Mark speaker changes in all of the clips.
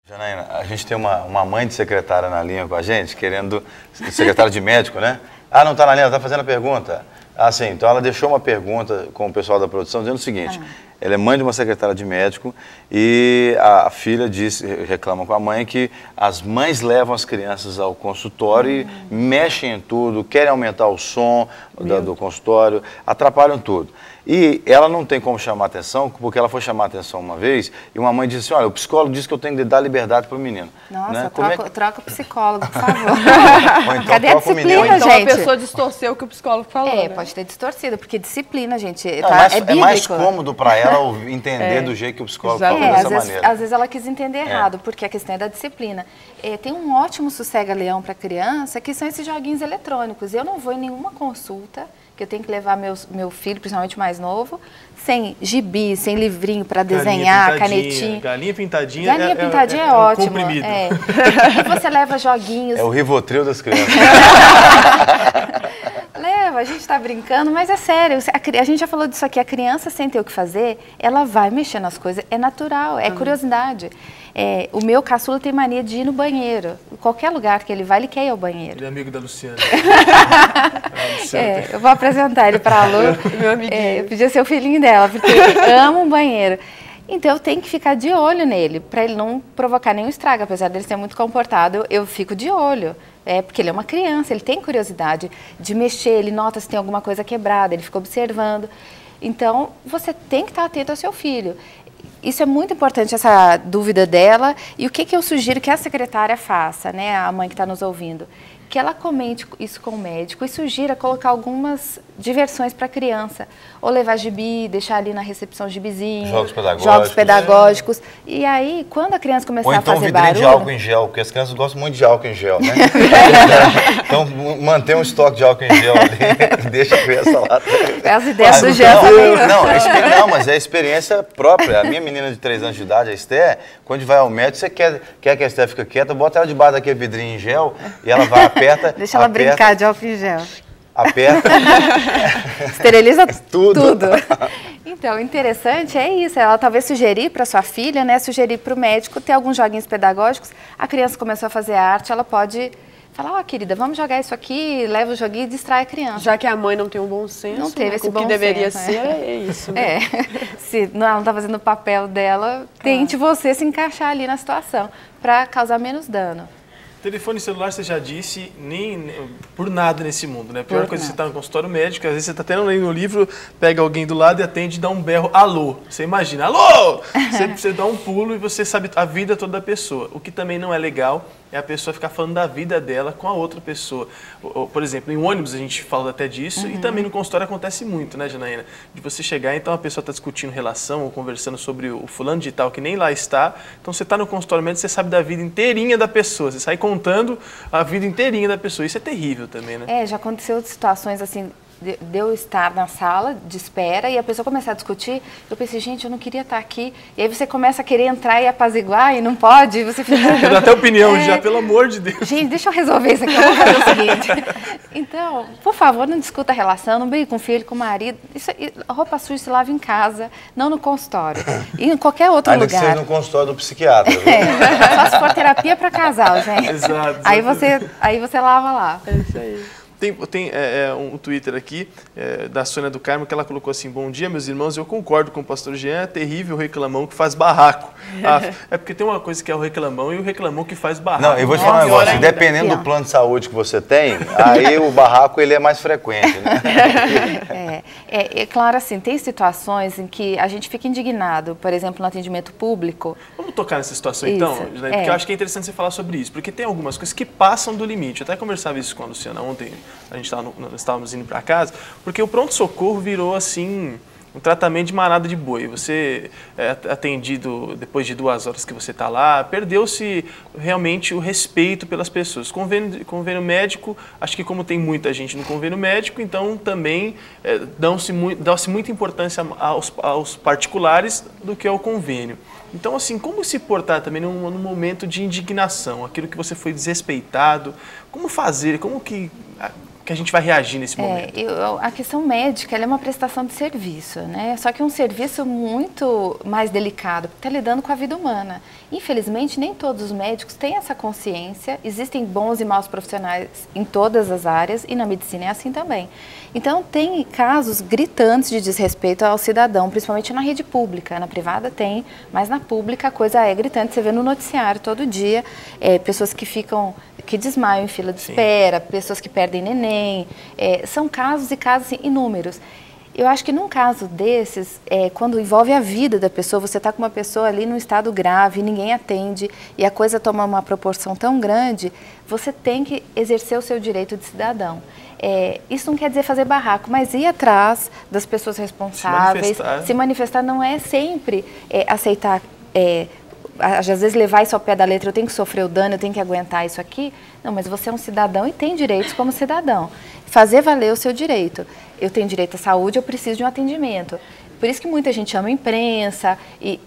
Speaker 1: Janaína, a gente tem uma mãe de secretária na linha com a gente, querendo... Secretária de médico, né? Ah, não está na linha, ela está fazendo a pergunta. Ah, sim. Então ela deixou uma pergunta com o pessoal da produção dizendo o seguinte. Ela é mãe de uma secretária de médico e a filha reclama com a mãe que as mães levam as crianças ao consultório e mexem em tudo, querem aumentar o som do consultório, atrapalham tudo. E ela não tem como chamar atenção, porque ela foi chamar atenção uma vez e uma mãe disse assim, olha, o psicólogo disse que eu tenho que dar liberdade para o menino.
Speaker 2: Nossa,
Speaker 1: né?
Speaker 2: troca o psicólogo, por favor.
Speaker 1: Ou então,
Speaker 2: cadê a disciplina,
Speaker 3: Ou então
Speaker 2: gente?
Speaker 3: a pessoa distorceu o que o psicólogo falou.
Speaker 2: É, pode ter distorcido, porque disciplina, gente,
Speaker 1: Não, é mais cômodo para ela entender do jeito que o psicólogo falou dessa maneira.
Speaker 2: Às vezes ela quis entender errado, porque a questão é da disciplina. Tem um ótimo sossega-leão para criança, que são esses joguinhos eletrônicos. Eu não vou em nenhuma consulta, que eu tenho que levar meu filho, principalmente mais novo, sem gibi, sem livrinho para desenhar, canetinha.
Speaker 4: Galinha pintadinha.
Speaker 2: Galinha pintadinha é ótimo.
Speaker 4: Comprimido.
Speaker 2: E você leva joguinhos.
Speaker 1: É o Rivotril das crianças.
Speaker 2: Leva, a gente está brincando, mas é sério. A gente já falou disso aqui. A criança, sem ter o que fazer, ela vai mexer nas coisas. É natural, é curiosidade. O meu caçula tem mania de ir no banheiro. Em qualquer lugar que ele vai, ele quer ir ao banheiro.
Speaker 4: Ele é amigo da Luciana.
Speaker 2: Eu vou apresentar ele para a Lu.
Speaker 3: Meu amiguinho.
Speaker 2: Eu podia ser o filhinho dela, porque ele ama um banheiro. Então, eu tenho que ficar de olho nele, para ele não provocar nenhum estrago. Apesar dele ser muito comportado, eu fico de olho. Porque ele é uma criança, ele tem curiosidade de mexer, ele nota se tem alguma coisa quebrada, ele fica observando. Então, você tem que estar atento ao seu filho. Isso é muito importante, essa dúvida dela. E o que eu sugiro que a secretária faça, né, a mãe que está nos ouvindo? Que ela comente isso com o médico e sugira colocar algumas diversões para a criança. Ou levar gibi, deixar ali na recepção gibizinho. Jogos pedagógicos. E aí, quando a criança começar a fazer barulho...
Speaker 1: Ou então vidrinho de álcool em gel, porque as crianças gostam muito de álcool em gel, né? Então, manter um estoque de álcool em gel ali, deixa a criança lá.
Speaker 2: As ideias do gel também.
Speaker 1: Não, mas é a experiência própria. A minha menina de 3 anos de idade, a Esther, quando vai ao médico, você quer que a Esther fique quieta, bota ela debaixo daquele vidrinho em gel e ela vai, aperta.
Speaker 2: Deixa ela brincar de álcool em gel.
Speaker 1: Aperta.
Speaker 2: Esteriliza tudo. Então, o interessante é isso. Ela talvez sugerir para sua filha, né? Sugerir para o médico ter alguns joguinhos pedagógicos. A criança começou a fazer arte, ela pode falar, querida, vamos jogar isso aqui, leva o joguinho e distrai a criança.
Speaker 3: Já que a mãe não tem um bom senso,
Speaker 2: não teve esse bom senso,
Speaker 3: deveria ser, é isso. Né?
Speaker 2: Se ela não está fazendo o papel dela, tente você se encaixar ali na situação para causar menos dano.
Speaker 4: Telefone celular, você já disse, nem por nada nesse mundo, né? A pior coisa é você estar no consultório médico, às vezes você está até lendo um livro, pega alguém do lado e atende e dá um berro, alô. Você imagina, alô! Você dá um pulo e você sabe a vida toda da pessoa. O que também não é legal é a pessoa ficar falando da vida dela com a outra pessoa. Por exemplo, em ônibus a gente fala até disso e também no consultório acontece muito, né, Janaína? De você chegar, então a pessoa está discutindo relação ou conversando sobre o fulano de tal que nem lá está. Então você está no consultório médico, você sabe da vida inteirinha da pessoa, você sai contando a vida inteirinha da pessoa. Isso é terrível também, né?
Speaker 2: Já aconteceu situações assim, de eu estar na sala de espera e a pessoa começar a discutir, eu pensei, gente, eu não queria estar aqui. E aí você começa a querer entrar e apaziguar e não pode, e você fica...
Speaker 4: Dá até opinião já, pelo amor de Deus.
Speaker 2: Gente, deixa eu resolver isso aqui, eu vou fazer o seguinte. Então, por favor, não discuta a relação, não brigue com o filho, com o marido. Roupa suja se lava em casa, não no consultório. E em qualquer outro lugar.
Speaker 1: Ainda que seja no consultório do psiquiatra.
Speaker 2: Só se for terapia para casal, gente.
Speaker 4: Exato.
Speaker 2: Aí você lava lá.
Speaker 3: É isso aí.
Speaker 4: Tem um Twitter aqui da Sônia do Carmo que ela colocou assim: bom dia, meus irmãos, eu concordo com o pastor Jean, é terrível o reclamão que faz barraco. É porque tem uma coisa que é o reclamão e o reclamão que faz barraco.
Speaker 1: Não, eu vou te falar um negócio, dependendo do plano de saúde que você tem, aí o barraco ele é mais frequente, né?
Speaker 2: É claro, assim, tem situações em que a gente fica indignado, por exemplo, no atendimento público.
Speaker 4: Vamos tocar nessa situação então, né? Porque eu acho que é interessante você falar sobre isso, porque tem algumas coisas que passam do limite. Eu até conversava isso com a Luciana ontem, nós estávamos indo para casa, porque o pronto-socorro virou assim um tratamento de manada de boi. Você é atendido depois de 2 horas que você está lá, perdeu-se realmente o respeito pelas pessoas. Convênio médico, acho que como tem muita gente no convênio médico, então também dá-se muita importância aos particulares do que ao convênio. Então, assim, como se portar também num momento de indignação, aquilo que você foi desrespeitado, como fazer, que a gente vai reagir nesse momento?
Speaker 2: A questão médica, ela é uma prestação de serviço, né? Só que é um serviço muito mais delicado, porque está lidando com a vida humana. Infelizmente, nem todos os médicos têm essa consciência. Existem bons e maus profissionais em todas as áreas e na medicina é assim também. Então, tem casos gritantes de desrespeito ao cidadão, principalmente na rede pública. Na privada tem, mas na pública a coisa é gritante. Você vê no noticiário todo dia, pessoas que desmaiam em fila de espera, pessoas que perdem neném. São casos e casos assim, inúmeros. Eu acho que num caso desses, quando envolve a vida da pessoa, você está com uma pessoa ali num estado grave, ninguém atende e a coisa toma uma proporção tão grande, você tem que exercer o seu direito de cidadão. Isso não quer dizer fazer barraco, mas ir atrás das pessoas responsáveis, se manifestar não é sempre aceitar, às vezes levar isso ao pé da letra, eu tenho que sofrer o dano, eu tenho que aguentar isso aqui. Não, mas você é um cidadão e tem direitos como cidadão. Fazer valer o seu direito. Eu tenho direito à saúde, eu preciso de um atendimento. Por isso que muita gente ama a imprensa,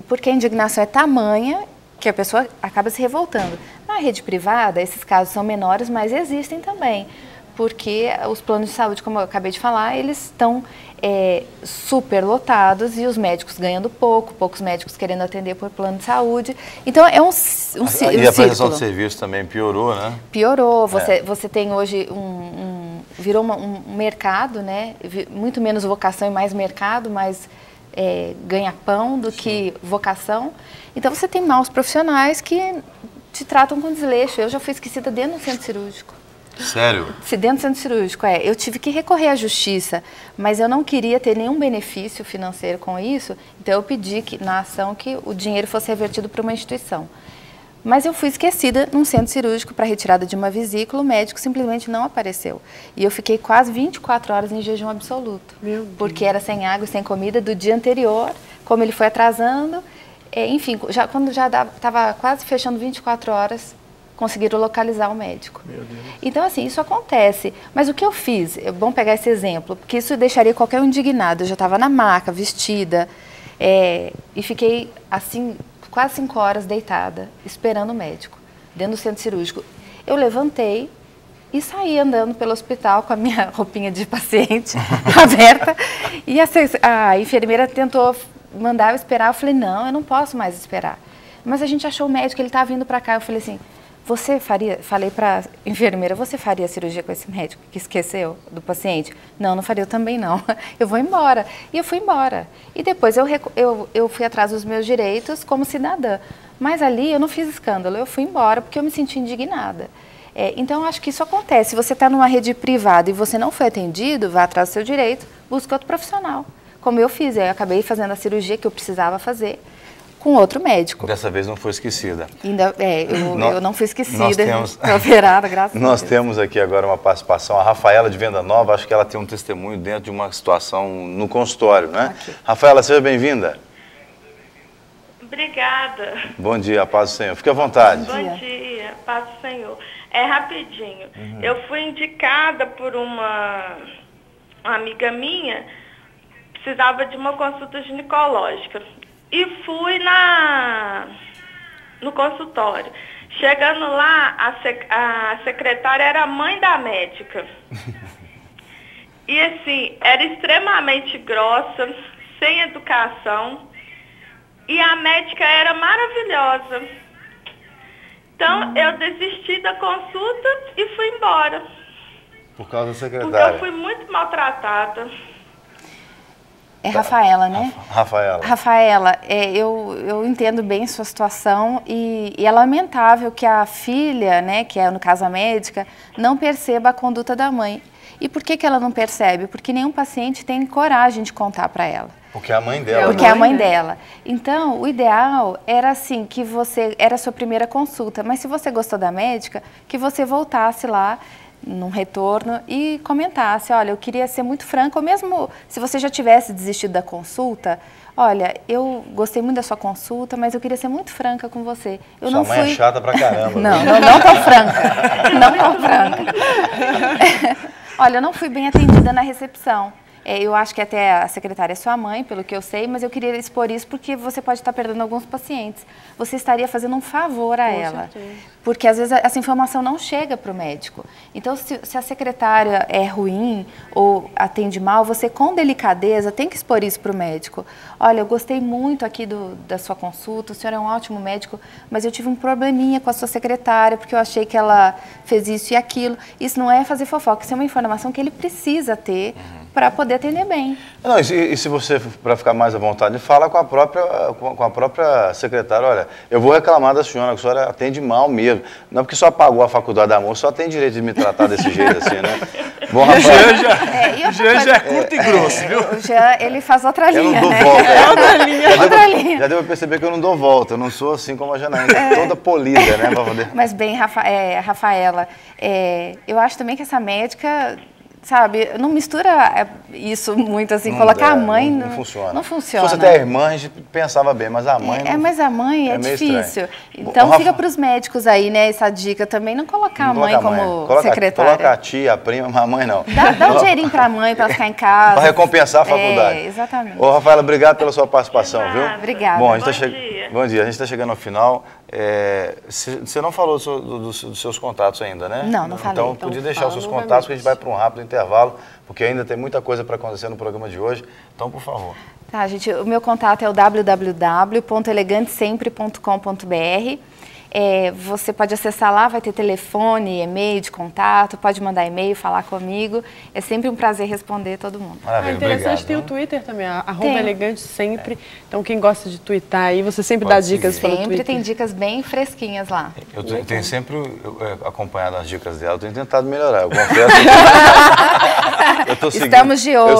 Speaker 2: porque a indignação é tamanha que a pessoa acaba se revoltando. Na rede privada, esses casos são menores, mas existem também. Porque os planos de saúde, como eu acabei de falar, eles estão super lotados e os médicos ganhando poucos médicos querendo atender por plano de saúde. Então, é um círculo.
Speaker 1: E a prestação de serviço também piorou, né?
Speaker 2: Piorou. Você tem hoje virou um mercado, né? Muito menos vocação e mais mercado, mais ganha-pão do que vocação. Então, você tem maus profissionais que te tratam com desleixo. Eu já fui esquecida dentro do centro cirúrgico.
Speaker 1: Sério?
Speaker 2: Dentro do centro cirúrgico, eu tive que recorrer à justiça, mas eu não queria ter nenhum benefício financeiro com isso, então eu pedi na ação que o dinheiro fosse revertido para uma instituição. Mas eu fui esquecida num centro cirúrgico para retirada de uma vesícula, o médico simplesmente não apareceu. E eu fiquei quase 24 horas em jejum absoluto, porque era sem água e sem comida do dia anterior, como ele foi atrasando, enfim, quando já estava quase fechando 24 horas, conseguiram localizar o médico.
Speaker 4: Meu Deus.
Speaker 2: Então, assim, isso acontece. Mas o que eu fiz, é bom pegar esse exemplo, porque isso deixaria qualquer um indignado. Eu já estava na maca, vestida, e fiquei, assim, quase 5 horas deitada, esperando o médico, dentro do centro cirúrgico. Eu levantei e saí andando pelo hospital com a minha roupinha de paciente aberta, e a enfermeira tentou mandar eu esperar. Eu falei, não, eu não posso mais esperar. Mas a gente achou o médico, ele estava vindo para cá. Eu falei assim, falei para a enfermeira, você faria cirurgia com esse médico que esqueceu do paciente? Não, não faria, eu também não. Eu vou embora. E eu fui embora. E depois eu fui atrás dos meus direitos como cidadã. Mas ali eu não fiz escândalo, eu fui embora porque eu me senti indignada. Então, eu acho que isso acontece. Se você está numa rede privada e você não foi atendido, vá atrás do seu direito, busque outro profissional. Como eu fiz, eu acabei fazendo a cirurgia que eu precisava fazer com outro médico.
Speaker 1: Dessa vez não foi esquecida.
Speaker 2: Eu não fui esquecida, foi operada, graças a Deus.
Speaker 1: Nós temos aqui agora uma participação, a Rafaela de Venda Nova, acho que ela tem um testemunho dentro de uma situação no consultório, né? Okay. Rafaela, seja bem-vinda.
Speaker 5: Obrigada.
Speaker 1: Bom dia, paz do Senhor. Fique à vontade.
Speaker 5: Bom dia, paz do Senhor. Rapidinho. Eu fui indicada por uma amiga minha, precisava de uma consulta ginecológica. E fui no consultório. Chegando lá, a secretária era a mãe da médica. E assim, era extremamente grossa, sem educação. E a médica era maravilhosa. Então, eu desisti da consulta e fui embora.
Speaker 1: Por causa da secretária?
Speaker 5: Porque eu fui muito maltratada.
Speaker 2: Rafaela, né?
Speaker 1: Rafaela,
Speaker 2: eu entendo bem sua situação e é lamentável que a filha, né, que é no caso a médica, não perceba a conduta da mãe. E por que ela não percebe? Porque nenhum paciente tem coragem de contar para ela.
Speaker 1: Porque é a mãe dela.
Speaker 2: Porque é a mãe dela. Então, o ideal era assim, que era a sua primeira consulta, mas se você gostou da médica, que você voltasse lá num retorno e comentasse, olha, eu queria ser muito franca, ou mesmo se você já tivesse desistido da consulta, olha, eu gostei muito da sua consulta, mas eu queria ser muito franca com você.
Speaker 1: Sua mãe é chata pra caramba.
Speaker 2: Não tão franca, não tão franca. Olha, eu não fui bem atendida na recepção. Eu acho que até a secretária é sua mãe, pelo que eu sei, mas eu queria expor isso porque você pode estar perdendo alguns pacientes. Você estaria fazendo um favor a ela.
Speaker 3: Certeza.
Speaker 2: Porque às vezes essa informação não chega para o médico. Então, se a secretária é ruim ou atende mal, você com delicadeza tem que expor isso para o médico. Olha, eu gostei muito aqui da sua consulta, o senhor é um ótimo médico, mas eu tive um probleminha com a sua secretária, porque eu achei que ela fez isso e aquilo. Isso não é fazer fofoca, isso é uma informação que ele precisa ter para poder atender bem.
Speaker 1: Não, e se você, para ficar mais à vontade, fala com a própria secretária, olha, eu vou reclamar da senhora, que a senhora atende mal mesmo. Não é porque só pagou a faculdade da moça, só tem direito de me tratar desse jeito assim, né? Bom, Rafael,
Speaker 4: O Jean já é curto e grosso, viu?
Speaker 2: O Jean, ele faz outra linha,
Speaker 1: eu não dou
Speaker 2: né?
Speaker 1: volta.
Speaker 2: Outra linha.
Speaker 1: Já deu pra perceber que eu não dou volta, eu não sou assim como a Janaína, toda polida, né? Pra poder...
Speaker 2: Mas bem, Rafaela, eu acho também que essa médica, sabe, não mistura isso muito assim,
Speaker 1: Não
Speaker 2: colocar
Speaker 1: dá,
Speaker 2: a mãe...
Speaker 1: Não funciona.
Speaker 2: Não funciona.
Speaker 1: Se fosse até a irmã, a gente pensava bem, mas a mãe...
Speaker 2: Mas a mãe é
Speaker 1: meio
Speaker 2: difícil.
Speaker 1: estranho.
Speaker 2: Então
Speaker 1: Rafa,
Speaker 2: fica para os médicos aí, né, essa dica também, não colocar a mãe como secretária.
Speaker 1: Coloca a tia, a prima, mas a mãe não.
Speaker 2: Dá um dinheirinho para a mãe, para ficar em casa.
Speaker 1: Para recompensar a faculdade.
Speaker 2: Exatamente.
Speaker 1: Ô, Rafaela, obrigado pela sua participação, viu?
Speaker 2: Obrigada.
Speaker 1: Bom,
Speaker 5: Bom dia.
Speaker 1: Bom dia, a gente está chegando ao final. Você não falou dos seus contatos ainda, né?
Speaker 2: Não falei.
Speaker 1: Então,
Speaker 3: Então
Speaker 1: podia deixar
Speaker 3: fala
Speaker 1: os seus
Speaker 3: novamente.
Speaker 1: contatos, que a gente vai para um rápido intervalo, porque ainda tem muita coisa para acontecer no programa de hoje. Então, por favor.
Speaker 2: Tá, gente, o meu contato é o www.elegantesempre.com.br. Você pode acessar lá, vai ter telefone, e-mail de contato, pode mandar e-mail, falar comigo. É sempre um prazer responder todo mundo.
Speaker 1: Maravilha,
Speaker 3: Interessante,
Speaker 1: obrigado.
Speaker 3: tem o Twitter também,
Speaker 2: Tem.
Speaker 3: @elegante sempre. Então, quem gosta de twittar aí, você sempre dá
Speaker 1: Pode
Speaker 3: dicas
Speaker 1: seguir.
Speaker 3: pelo
Speaker 2: Sempre
Speaker 3: Twitter.
Speaker 2: tem dicas bem fresquinhas lá.
Speaker 1: Eu tenho sempre acompanhado as dicas dela, eu tenho tentado melhorar. Eu confesso. Eu tô seguindo,
Speaker 2: Estamos de olho.
Speaker 1: Eu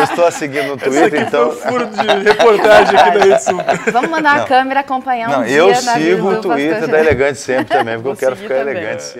Speaker 1: estou a seguir no
Speaker 4: Esse
Speaker 1: Twitter,
Speaker 4: aqui
Speaker 1: então.
Speaker 4: foi o furo de reportagem aqui da Rede Super.
Speaker 2: Vamos mandar a câmera acompanhar um
Speaker 1: Não,
Speaker 2: dia
Speaker 1: eu
Speaker 2: na vida
Speaker 1: sigo
Speaker 2: do
Speaker 1: o Twitter
Speaker 2: pastor
Speaker 1: da
Speaker 2: Jean.
Speaker 1: Elegante sempre também, porque eu
Speaker 3: Vou
Speaker 1: quero
Speaker 3: seguir
Speaker 1: ficar
Speaker 3: também.
Speaker 1: elegante sempre.